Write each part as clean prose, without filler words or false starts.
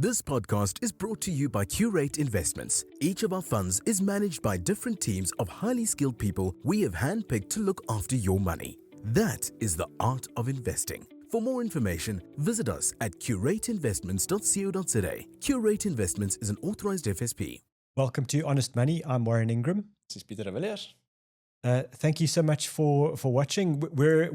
This podcast is brought to you by Curate Investments. Each of our funds is managed by different teams of highly skilled people we have handpicked to look after your money. That is the art of investing. For more information, visit us at curateinvestments.co.za. Curate Investments is an authorized FSP. Welcome to Honest Money. I'm Warren Ingram. This is Pieter Villiers. Thank you so much for watching. We're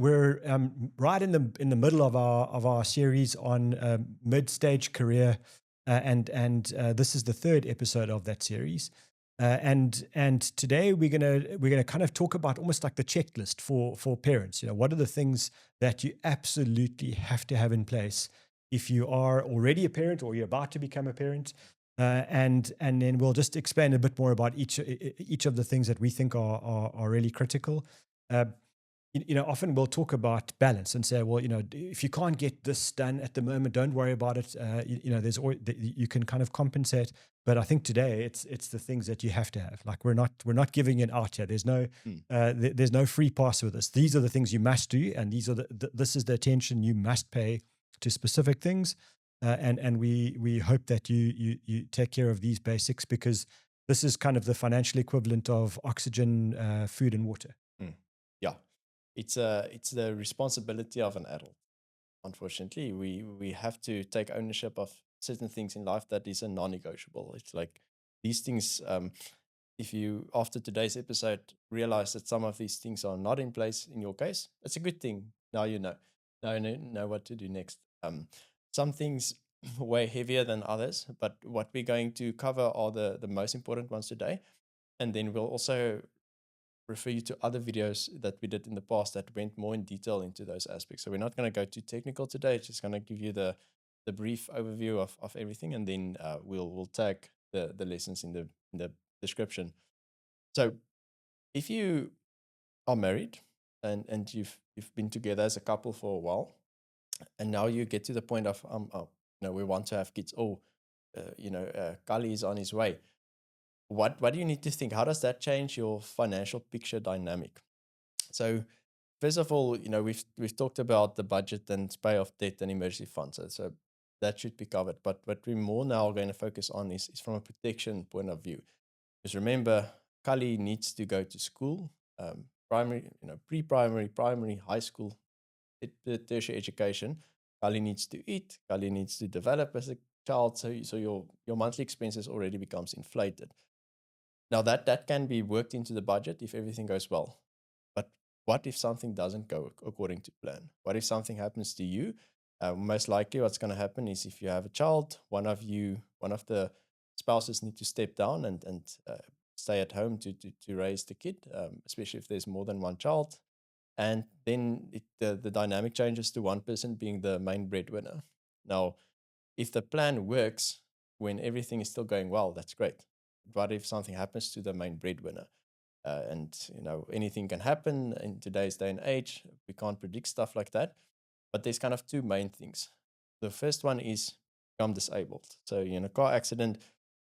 right in the middle of our series on mid-stage career, and this is the third episode of that series. And today we're gonna kind of talk about almost like the checklist for parents. You know, what are the things that you absolutely have to have in place if you are already a parent or you're about to become a parent. And then we'll just explain a bit more about each of the things that we think are really critical. Often we'll talk about balance and say, well, if you can't get this done at the moment, don't worry about it. There's always, you can kind of compensate. But I think today it's the things that you have to have. Like we're not giving it out here. There's no free pass with this. These are the things you must do, and this is the attention you must pay to specific things. And we hope that you take care of these basics, because this is kind of the financial equivalent of oxygen, food, and water. Yeah, it's the responsibility of an adult. Unfortunately, we have to take ownership of certain things in life that is a non-negotiable. It's like these things. If you, after today's episode, realize that some of these things are not in place in your case, it's a good thing. Now you know. Now you know what to do next. Some things way heavier than others, but what we're going to cover are the most important ones today. And then we'll also refer you to other videos that we did in the past that went more in detail into those aspects. So we're not going to go too technical today. It's just going to give you the brief overview of everything, and then we'll tag the lessons in the description. So if you are married and you've been together as a couple for a while, and now you get to the point of we want to have kids. Kali is on his way. What do you need to think? How does that change your financial picture dynamic? So first of all, we've talked about the budget and pay off debt and emergency funds. So that should be covered. But what we're more now going to focus on is from a protection point of view. Because remember, Kali needs to go to school, primary, pre-primary, primary, high school, tertiary education. Kali needs to eat. Kali needs to develop as a child. So your monthly expenses already becomes inflated. Now that can be worked into the budget if everything goes well. But what if something doesn't go according to plan? What if something happens to you? Most likely what's going to happen is, if you have a child, one of the spouses need to step down and stay at home to raise the kid, especially if there's more than one child. And then the dynamic changes to one person being the main breadwinner. Now, if the plan works when everything is still going well, that's great. But if something happens to the main breadwinner, and anything can happen in today's day and age, we can't predict stuff like that. But there's kind of two main things. The first one is become disabled. So in a car accident,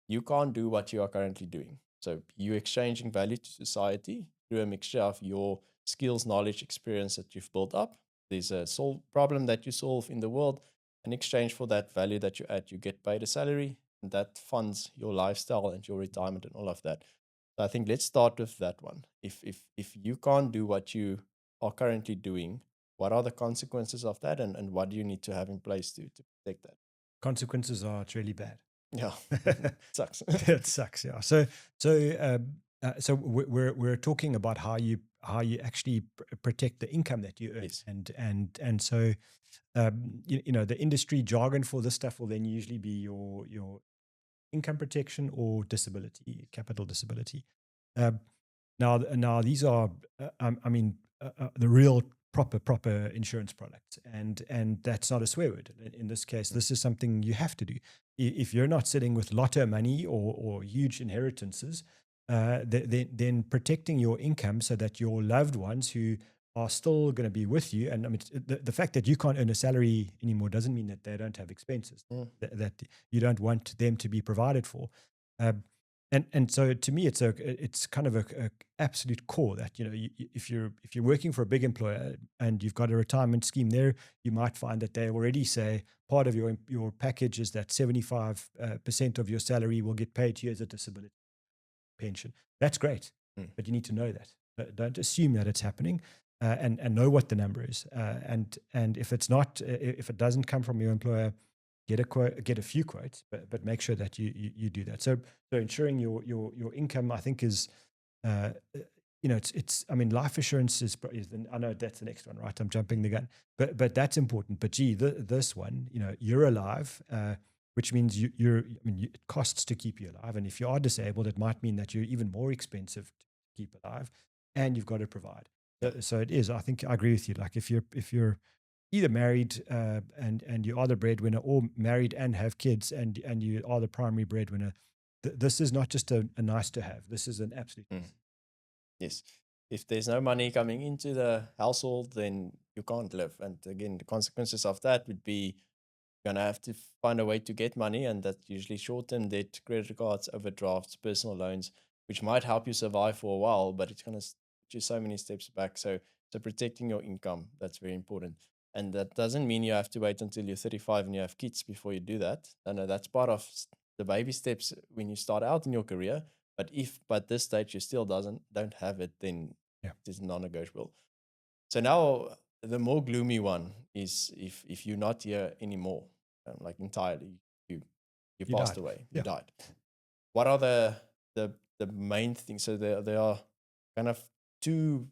you can't do what you are currently doing. So you're exchanging value to society through a mixture of your skills, knowledge, experience that you've built up. There's a problem that you solve in the world. In exchange for that value that you add, you get paid a salary, and that funds your lifestyle and your retirement and all of that. So I think let's start with that one. If you can't do what you are currently doing, what are the consequences of that, and what do you need to have in place to protect that? Consequences are it's really bad. Yeah, it sucks. It sucks. Yeah. So we're talking about how you actually protect the income that you earn. Yes. And so the industry jargon for this stuff will then usually be your income protection or disability, capital disability. Now these are the real proper insurance products, and that's not a swear word. In this case, this is something you have to do. If you're not sitting with lotto money or huge inheritances, then protecting your income so that your loved ones who are still going to be with you, and I mean the fact that you can't earn a salary anymore doesn't mean that they don't have expenses, that you don't want them to be provided for. And so to me, it's kind of a absolute core that, if you're working for a big employer and you've got a retirement scheme there, you might find that they already say part of your package is that 75% of your salary will get paid to you as a disability pension. That's great, but you need to know that. Don't assume that it's happening, and know what the number is. And if it's not, if it doesn't come from your employer, get a quote, get a few quotes, but make sure that you do that. So ensuring your income, I think, is it's I mean, life assurance is I know that's the next one, right? I'm jumping the gun, but that's important. But gee, this one, you're alive, which means it costs to keep you alive, and if you are disabled, it might mean that you're even more expensive to keep alive, and you've got to provide. So it is. I think I agree with you. Like if you're either married and you are the breadwinner, or married and have kids and you are the primary breadwinner, this is not just a nice to have. This is an absolute. Yes. If there's no money coming into the household, then you can't live. And again, the consequences of that would be you're going to have to find a way to get money. And that's usually short-term debt, credit cards, overdrafts, personal loans, which might help you survive for a while, but it's going to put you so many steps back. So protecting your income, that's very important. And that doesn't mean you have to wait until you're 35 and you have kids before you do that. No, that's part of the baby steps when you start out in your career. But if by this stage you still don't have it, then it is non-negotiable. So now the more gloomy one is if you're not here anymore, like entirely, you passed away, you died. What are the main things? So there are kind of two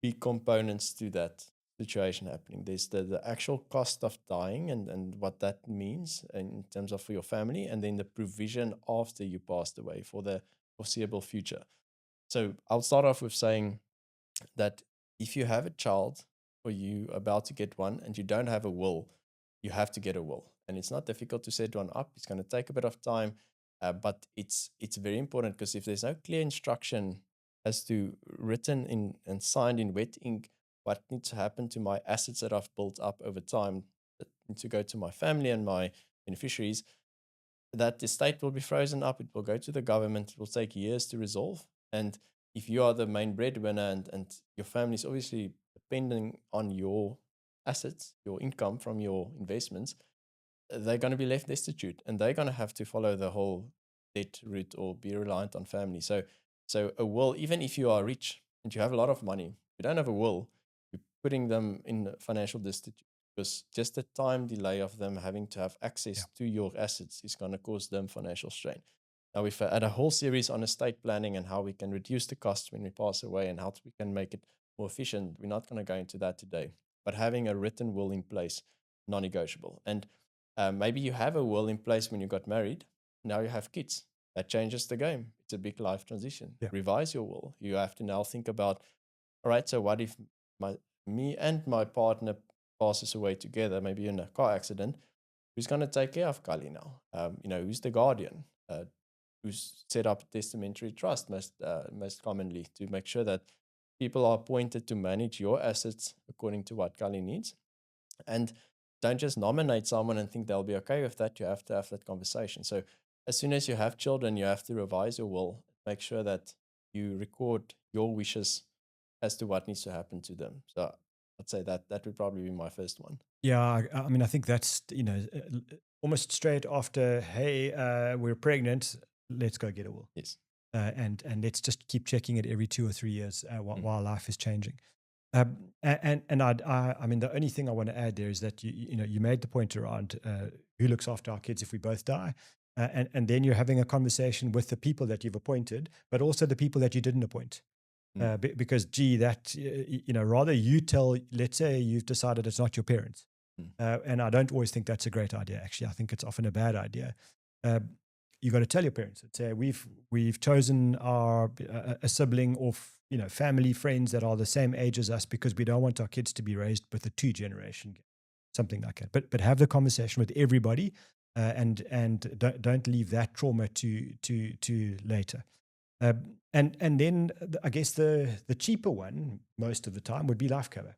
big components to that situation happening. There's the actual cost of dying and what that means in terms of for your family, and then the provision after you passed away for the foreseeable future. So I'll start off with saying that if you have a child or you about to get one and you don't have a will, you have to get a will. And it's not difficult to set one up. It's going to take a bit of time, but it's very important, because if there's no clear instruction as to written in and signed in wet ink what needs to happen to my assets that I've built up over time that need to go to my family and my beneficiaries, that estate will be frozen up. It will go to the government. It will take years to resolve. And if you are the main breadwinner and your family is obviously depending on your assets, your income from your investments, they're going to be left destitute, and they're going to have to follow the whole debt route or be reliant on family. So a will, even if you are rich and you have a lot of money, you don't have a will, you're putting them in financial destitute, because just the time delay of them having to have access to your assets is going to cause them financial strain. Now, we've had a whole series on estate planning and how we can reduce the costs when we pass away and how we can make it more efficient. We're not going to go into that today, but having a written will in place, non-negotiable. And maybe you have a will in place when you got married. Now you have kids. That changes the game. It's a big life transition. Revise your will. You have to now think about, all right, so what if me and my partner passes away together, maybe in a car accident? Who's going to take care of Kali now? Who's the guardian? Who's set up a testamentary trust most commonly to make sure that people are appointed to manage your assets according to what Kali needs. And don't just nominate someone and think they'll be okay with that. You have to have that conversation. So as soon as you have children, you have to revise your will, make sure that you record your wishes as to what needs to happen to them. So I'd say that would probably be my first one. Yeah, I mean, I think that's, almost straight after, hey, we're pregnant, let's go get a will. Yes. And let's just keep checking it every 2 or 3 years while life is changing. I mean, the only thing I want to add there is that you made the point around who looks after our kids if we both die, and then you're having a conversation with the people that you've appointed, but also the people that you didn't appoint. Because that rather you tell, let's say you've decided it's not your parents, and I don't always think that's a great idea. Actually, I think it's often a bad idea. You got to tell your parents. Say we've chosen a sibling or family friends that are the same age as us, because we don't want our kids to be raised with a 2-generation gap, something like that. But have the conversation with everybody, and don't leave that trauma to later. And then I guess the cheaper one most of the time would be life cover.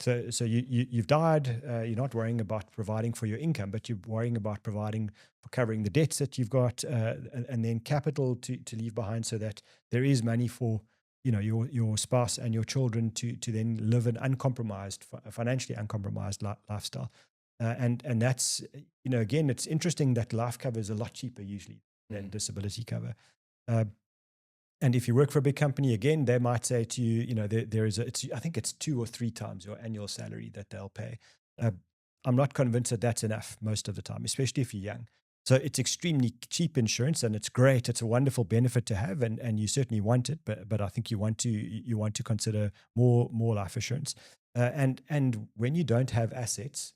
So you've died. You're not worrying about providing for your income, but you're worrying about providing for covering the debts that you've got, and then capital to leave behind, so that there is money for your spouse and your children to then live an uncompromised, financially uncompromised lifestyle. And that's again, it's interesting that life cover is a lot cheaper usually than disability cover. And if you work for a big company, again, they might say to you, there is I think it's 2 or 3 times your annual salary that they'll pay. I'm not convinced that that's enough most of the time, especially if you're young. So it's extremely cheap insurance, and it's great. It's a wonderful benefit to have, and you certainly want it. But I think you want to consider more life assurance. And when you don't have assets,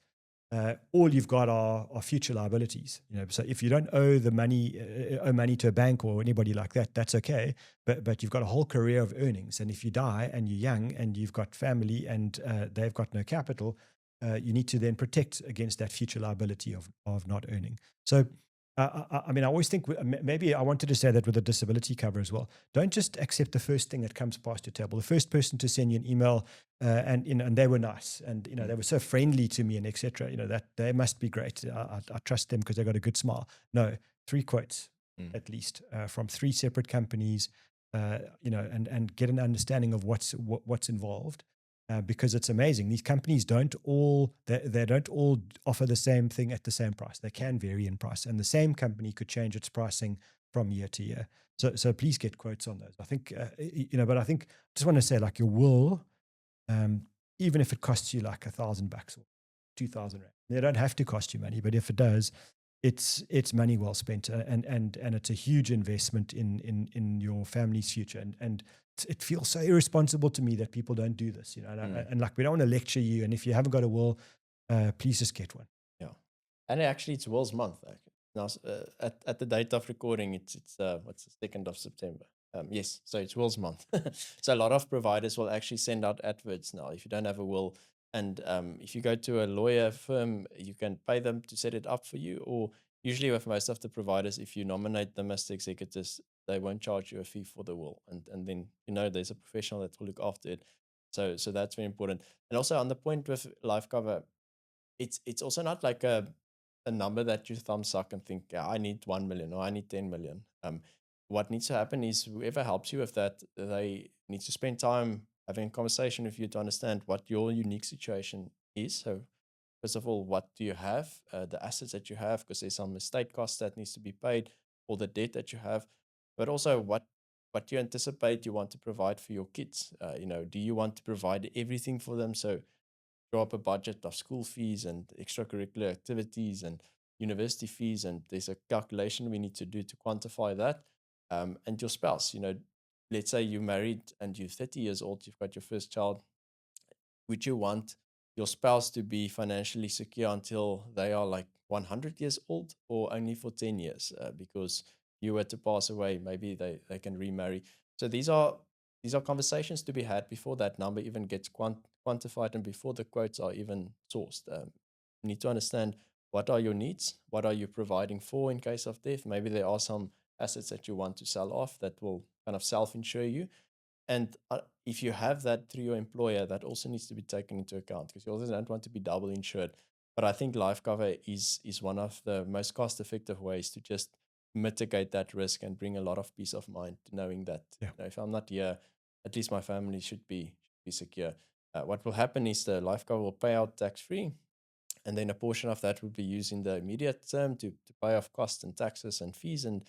all you've got are future liabilities. So if you don't owe money to a bank or anybody like that, that's okay. But you've got a whole career of earnings, and if you die and you're young and you've got family and they've got no capital, you need to then protect against that future liability of not earning. So I mean, I always think maybe I wanted to say that with a disability cover as well. Don't just accept the first thing that comes past your table. The first person to send you an email, and they were nice, and they were so friendly to me, and etc. That they must be great. I trust them because they got a good smile. No, 3 quotes at least from 3 separate companies, and get an understanding of what's involved. Because it's amazing. These companies don't all offer the same thing at the same price. They can vary in price, and the same company could change its pricing from year to year. So please get quotes on those. I think but I think I just want to say, like, your will, even if it costs you like $1,000 or 2,000 rand, they don't have to cost you money, but if it does, it's money well spent, and it's a huge investment in your family's future, and it feels so irresponsible to me that people don't do this, and like, we don't want to lecture you, and if you haven't got a will, please just get one. Yeah, and actually, it's Will's month. Now, at the date of recording, it's what's the 2nd of September. Yes, so it's Will's month. So a lot of providers will actually send out adverts now if you don't have a will. And if you go to a lawyer firm, you can pay them to set it up for you. Or usually with most of the providers, if you nominate them as the executors, they won't charge you a fee for the will. And then, there's a professional that will look after it. So that's very important. And also, on the point with life cover, it's also not like a number that you thumbs up and think, yeah, I need 1 million or I need 10 million. What needs to happen is whoever helps you with that, they need to spend time having a conversation with you to understand what your unique situation is. So first of all, what do you have, the assets that you have, because there's some estate costs that needs to be paid, or the debt that you have, but also what you anticipate you want to provide for your kids. Do you want to provide everything for them? So draw up a budget of school fees and extracurricular activities and university fees, and there's a calculation we need to do to quantify that. And your spouse, let's say you're married and you're 30 years old, you've got your first child. Would you want your spouse to be financially secure until they are like 100 years old, or only for 10 years? Because you were to pass away, maybe they can remarry. So these are conversations to be had before that number even gets quantified and before the quotes are even sourced. You need to understand, what are your needs? What are you providing for in case of death? Maybe there are some assets that you want to sell off that will kind of self-insure you. And if you have that through your employer, that also needs to be taken into account, because you also don't want to be double insured. But I think life cover is one of the most cost-effective ways to just mitigate that risk and bring a lot of peace of mind, knowing that if I'm not here, at least my family should be secure. What will happen is the life cover will pay out tax-free, and then a portion of that will be used in the immediate term to pay off costs and taxes and fees and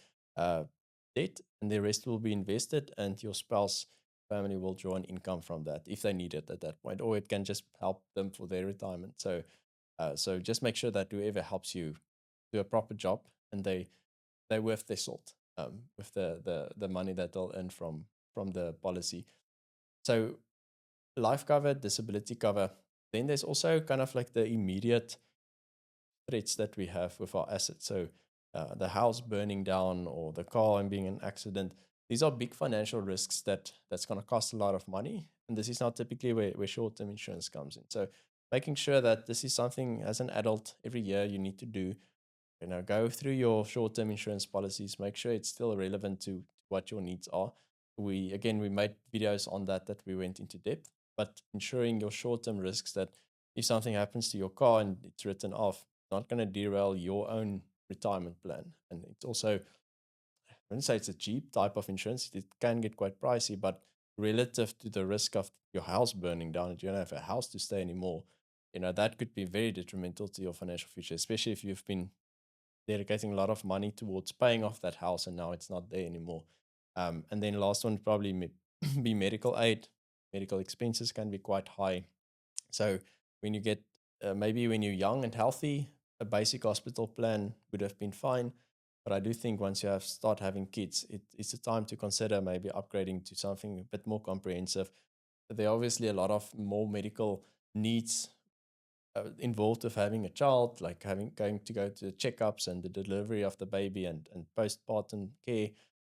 debt, and the rest will be invested, and your spouse family will draw an income from that if they need it at that point, or it can just help them for their retirement. So just make sure that whoever helps you do a proper job, and they worth their salt with the money that they'll earn from the policy. So life cover, disability cover. Then there's also kind of like the immediate threats that we have with our assets. So the house burning down, or the car and being an accident. These are big financial risks that's going to cost a lot of money. And this is not typically where short-term insurance comes in. So making sure that this is something as an adult every year you need to do. Go through your short-term insurance policies, make sure it's still relevant to what your needs are. We made videos on that we went into depth. but ensuring your short-term risks, that if something happens to your car and it's written off, not going to derail your own retirement plan. And it's also, I wouldn't say it's a cheap type of insurance. It can get quite pricey, but relative to the risk of your house burning down, and you don't have a house to stay anymore, that could be very detrimental to your financial future, especially if you've been dedicating a lot of money towards paying off that house and now it's not there anymore. And then last one would probably be medical aid. Medical expenses can be quite high. So when you get, maybe when you're young and healthy, a basic hospital plan would have been fine. But I do think once you start having kids, it's a time to consider maybe upgrading to something a bit more comprehensive. There are obviously a lot of more medical needs involved with having a child, like going to go to the checkups and the delivery of the baby and postpartum care.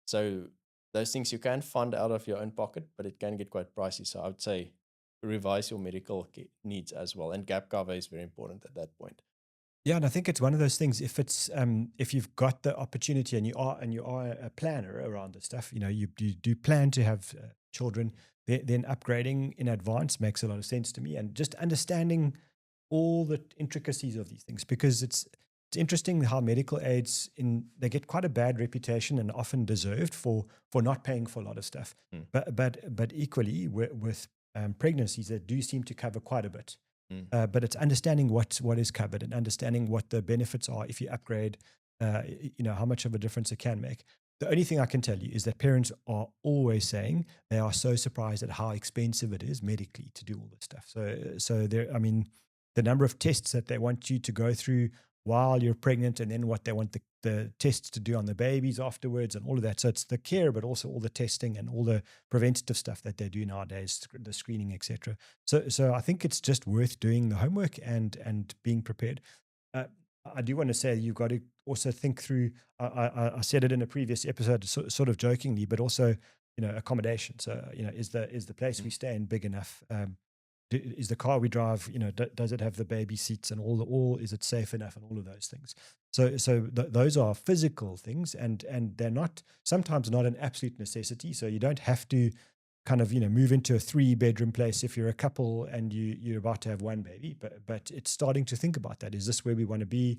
So those things you can fund out of your own pocket, but it can get quite pricey. So I would say revise your medical needs as well, and gap cover is very important at that point. Yeah, and I think it's one of those things. If you've got the opportunity and you are a planner around this stuff, you do plan to have children, then upgrading in advance makes a lot of sense to me. And just understanding all the intricacies of these things, because it's interesting how medical aids they get quite a bad reputation, and often deserved, for not paying for a lot of stuff. But equally with pregnancies, they do seem to cover quite a bit. But it's understanding what is covered and understanding what the benefits are if you upgrade, how much of a difference it can make. The only thing I can tell you is that parents are always saying they are so surprised at how expensive it is medically to do all this stuff. So there, I mean, the number of tests that they want you to go through while you're pregnant, and then what they want the tests to do on the babies afterwards, and all of that. So it's the care, but also all the testing and all the preventative stuff that they do nowadays, the screening, etc. So I think it's just worth doing the homework and being prepared. I do want to say you've got to also think through. I said it in a previous episode, sort of jokingly, but also accommodation. So is the place we stay in big enough? Is the car we drive, does it have the baby seats and all? Is it safe enough, and all of those things? So those are physical things, and they're not sometimes not an absolute necessity. So you don't have to kind of move into a 3-bedroom place if you're a couple and you're about to have one baby. But it's starting to think about that. Is this where we want to be?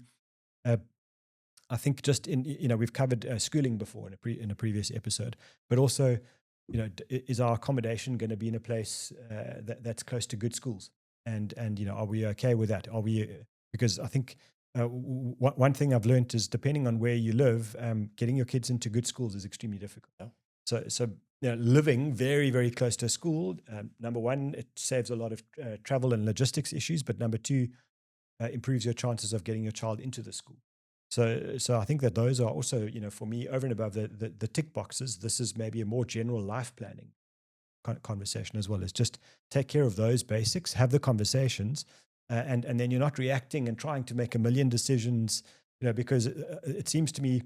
I think just we've covered schooling before in a previous episode, but also is our accommodation going to be in a place that's close to good schools? And are we okay with that? Are we because I think one thing I've learned is, depending on where you live, getting your kids into good schools is extremely difficult. Yeah. So living very, very close to a school, number one, it saves a lot of travel and logistics issues, but number two, improves your chances of getting your child into the school. So I think that those are also, for me, over and above the tick boxes, this is maybe a more general life planning conversation as well. Is just take care of those basics, have the conversations, and then you're not reacting and trying to make a million decisions, because it seems to me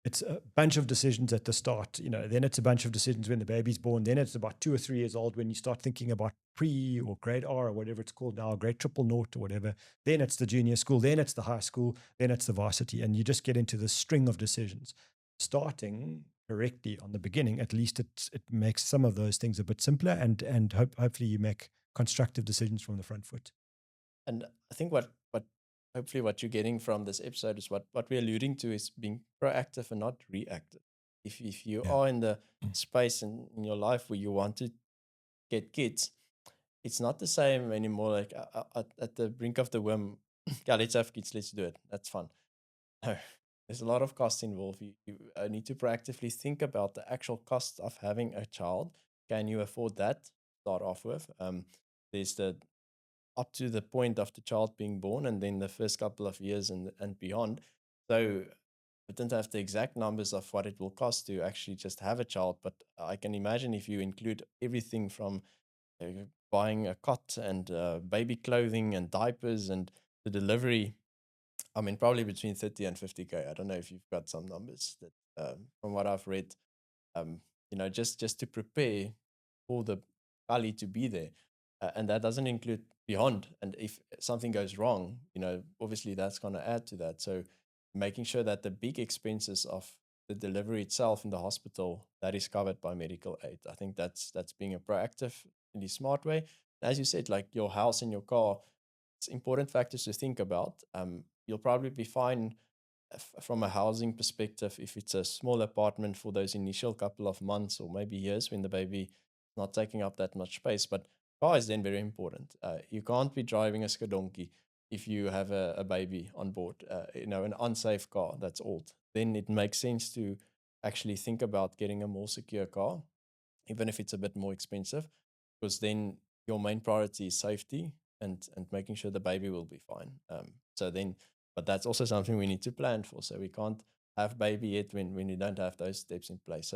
it's a bunch of decisions at the start, then it's a bunch of decisions when the baby's born, then it's about 2 or 3 years old when you start thinking about pre or grade R or whatever it's called now, grade triple naught or whatever, then it's the junior school, then it's the high school, then it's the varsity, and you just get into this string of decisions. Starting correctly on the beginning, at least it makes some of those things a bit simpler, and hopefully you make constructive decisions from the front foot. And I think what hopefully what you're getting from this episode is what we're alluding to is being proactive and not reactive. If you are in the space in your life where you want to get kids, it's not the same anymore. Like at the brink of the whim, yeah, let's have kids, let's do it. That's fun. No, there's a lot of costs involved. You need to proactively think about the actual cost of having a child. Can you afford that? Start off with. There's the up to the point of the child being born, and then the first couple of years and beyond. So I don't have the exact numbers of what it will cost to actually just have a child, but I can imagine if you include everything from buying a cot and baby clothing and diapers and the delivery, I mean, probably between 30 and 50K. I don't know if you've got some numbers that, from what I've read, just to prepare for the valley to be there. And that doesn't include beyond. And if something goes wrong, obviously that's going to add to that. So making sure that the big expenses of the delivery itself in the hospital, that is covered by medical aid. I think that's being a proactive, really smart way. As you said, like your house and your car, it's important factors to think about. You'll probably be fine from a housing perspective if it's a small apartment for those initial couple of months or maybe years when the baby is not taking up that much space. But car is then very important. You can't be driving a skedonkie if you have a baby on board, an unsafe car that's old. Then it makes sense to actually think about getting a more secure car, even if it's a bit more expensive, because then your main priority is safety and making sure the baby will be fine. But that's also something we need to plan for. So we can't have baby yet when you don't have those steps in place.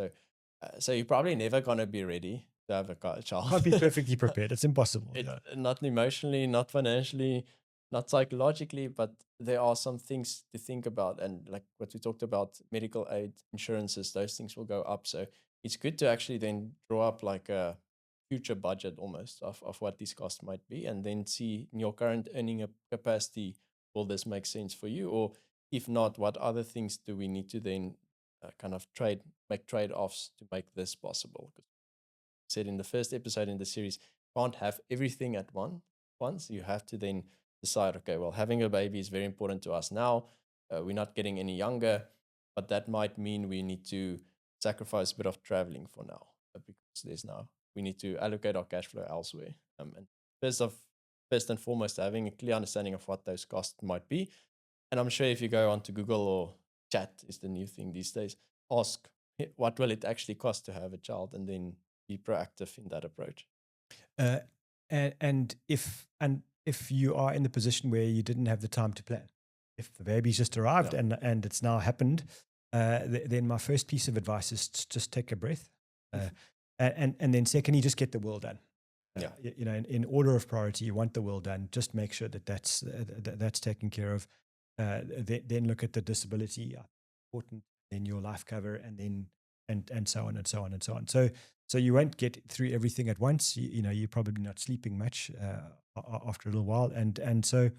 So you're probably never gonna be ready to have a child. Can't be perfectly prepared. It's impossible. Not emotionally, not financially, not psychologically, but there are some things to think about. And like what we talked about, medical aid, insurances, those things will go up. So it's good to actually then draw up like a future budget almost of what these costs might be, and then see in your current earning capacity, will this make sense for you? Or if not, what other things do we need to then kind of make trade-offs to make this possible? Because said in the first episode in the series, can't have everything at once. You have to then decide, okay, well, having a baby is very important to us now. We're not getting any younger, but that might mean we need to sacrifice a bit of traveling for now, because we need to allocate our cash flow elsewhere. And first and foremost, having a clear understanding of what those costs might be. And I'm sure if you go onto Google, or chat is the new thing these days, ask what will it actually cost to have a child, and then be proactive in that approach. And if you are in the position where you didn't have the time to plan, if the baby's just arrived and it's now happened, then my first piece of advice is just take a breath, and then secondly, just get the will done. In order of priority, you want the will done. Just make sure that's taken care of. Then look at the disability, important, then your life cover, and then and so on and so on and so on. So you won't get through everything at once. You're probably not sleeping much after a little while, and so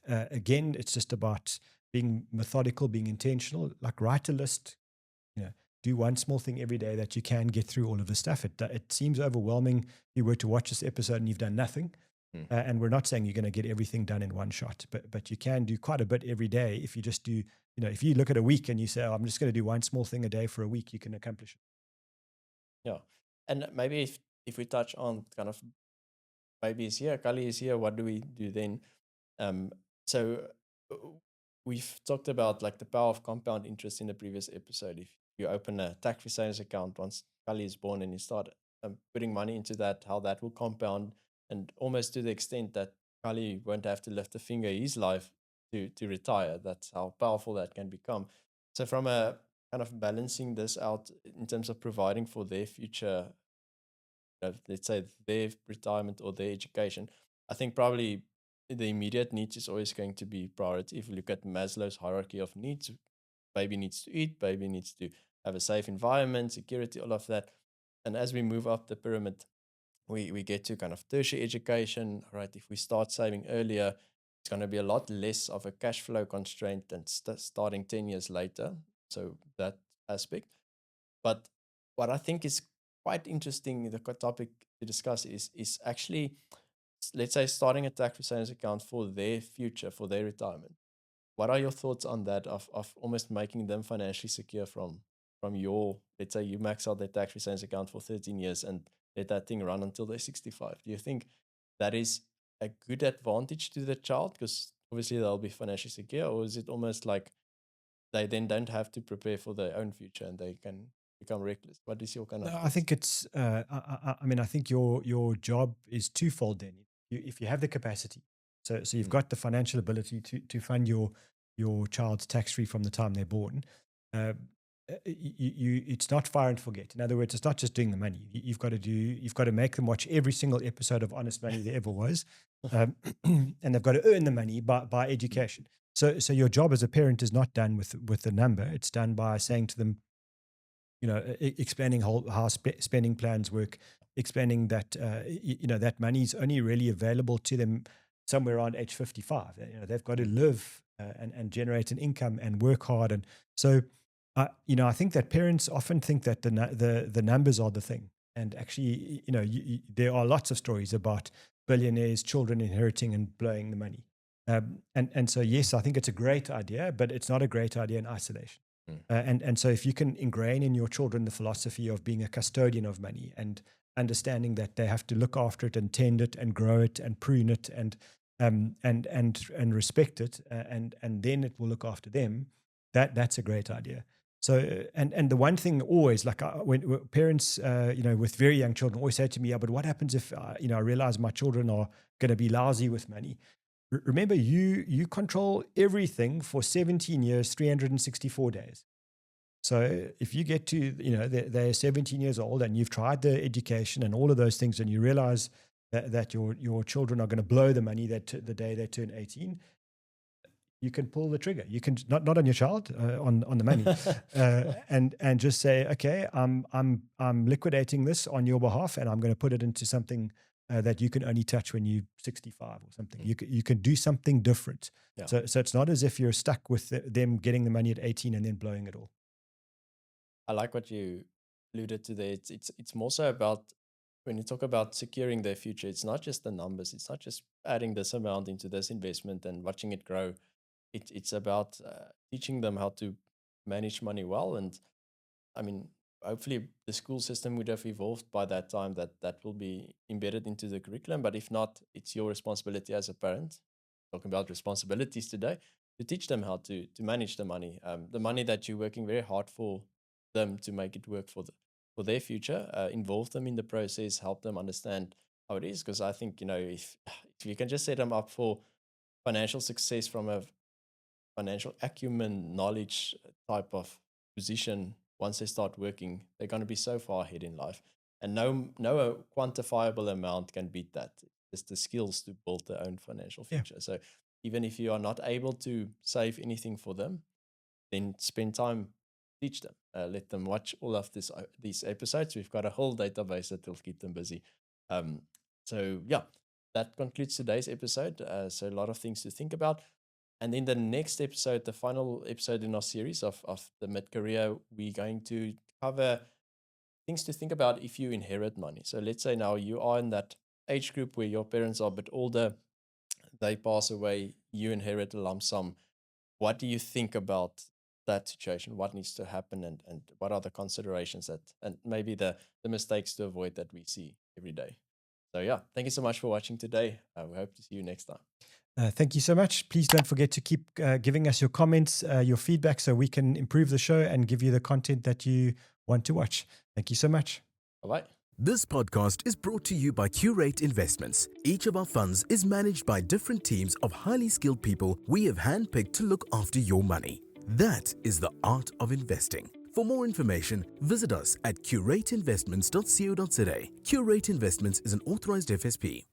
again, it's just about being methodical, being intentional. Like, write a list. Do one small thing every day that you can get through all of the stuff. It seems overwhelming if you were to watch this episode and you've done nothing. And we're not saying you're going to get everything done in one shot, but you can do quite a bit every day. If you just do, if you look at a week and you say, I'm just going to do one small thing a day for a week, you can accomplish it. Yeah. And maybe if we touch on kind of baby is here, Kali is here, what do we do then? So we've talked about like the power of compound interest in the previous episode. If you open a tax-free savings account once Kali is born and you start putting money into that, how that will compound, and almost to the extent that Kali won't have to lift a finger his life to retire. That's how powerful that can become. So from a kind of balancing this out in terms of providing for their future, let's say their retirement or their education, I think probably the immediate needs is always going to be priority. If you look at Maslow's hierarchy of needs, baby needs to eat, baby needs to have a safe environment, security, all of that. And as we move up the pyramid, we get to kind of tertiary education, right? If we start saving earlier, it's going to be a lot less of a cash flow constraint than starting 10 years later. So that aspect. But what I think is quite interesting, the topic to discuss is actually, let's say, starting a tax-free savings account for their future, for their retirement. What are your thoughts on that, of almost making them financially secure from your, let's say you max out their tax-free savings account for 13 years and let that thing run until they're 65? Do you think that is a good advantage to the child, because obviously they'll be financially secure, or is it almost like they then don't have to prepare for their own future and they can become reckless? What is your kind of? No, I think it's. I mean, I think your job is twofold. Then, if you have the capacity, so you've got the financial ability to fund your child's tax free from the time they're born. It's not fire and forget. In other words, it's not just doing the money. You've got to make them watch every single episode of Honest Money there ever was, and they've got to earn the money by education. So your job as a parent is not done with the number. It's done by saying to them, explaining how spending plans work, explaining that that money is only really available to them somewhere around age 55. They've got to live and generate an income and work hard, and so I think that parents often think that the numbers are the thing, and actually there are lots of stories about billionaires, children inheriting and blowing the money. And so, yes, I think it's a great idea, but it's not a great idea in isolation. And so if you can ingrain in your children the philosophy of being a custodian of money and understanding that they have to look after it and tend it and grow it and prune it and respect it, and then it will look after them, that's a great idea. So, and the one thing always, like when parents, with very young children always say to me, but what happens if, I realize my children are going to be lousy with money? Remember, you control everything for 17 years, 364 days. So if you get to, they're 17 years old and you've tried the education and all of those things, and you realize that your children are going to blow the money the day they turn 18, you can pull the trigger. You can not on your child, on the money, and just say, okay, I'm liquidating this on your behalf, and I'm going to put it into something that you can only touch when you're 65 or something. You can do something different. Yeah. So it's not as if you're stuck with them getting the money at 18 and then blowing it all. I like what you alluded to there. It's more so about, when you talk about securing their future, it's not just the numbers. It's not just adding this amount into this investment and watching it grow. It's about teaching them how to manage money well. And I mean, hopefully the school system would have evolved by that time, that will be embedded into the curriculum. But if not, it's your responsibility as a parent, talking about responsibilities today, to teach them how to manage the money that you're working very hard for them to make it work for their future. Involve them in the process, help them understand how it is. Because I think, if you can just set them up for financial success from a financial acumen, knowledge type of position, once they start working, they're going to be so far ahead in life. And no quantifiable amount can beat that. It's the skills to build their own financial future. Yeah. So even if you are not able to save anything for them, then spend time, teach them, let them watch all of these episodes. We've got a whole database that will keep them busy. So yeah, that concludes today's episode. So a lot of things to think about. And in the next episode, the final episode in our series of the mid-career, we're going to cover things to think about if you inherit money. So let's say now you are in that age group where your parents are a bit older, they pass away, you inherit a lump sum. What do you think about that situation? What needs to happen, and what are the considerations and maybe the mistakes to avoid that we see every day? So yeah, thank you so much for watching today. We hope to see you next time. Thank you so much. Please don't forget to keep giving us your comments, your feedback, so we can improve the show and give you the content that you want to watch. Thank you so much. Bye-bye. This podcast is brought to you by Curate Investments. Each of our funds is managed by different teams of highly skilled people we have handpicked to look after your money. That is the art of investing. For more information, visit us at curateinvestments.co.za. Curate Investments is an authorized FSP.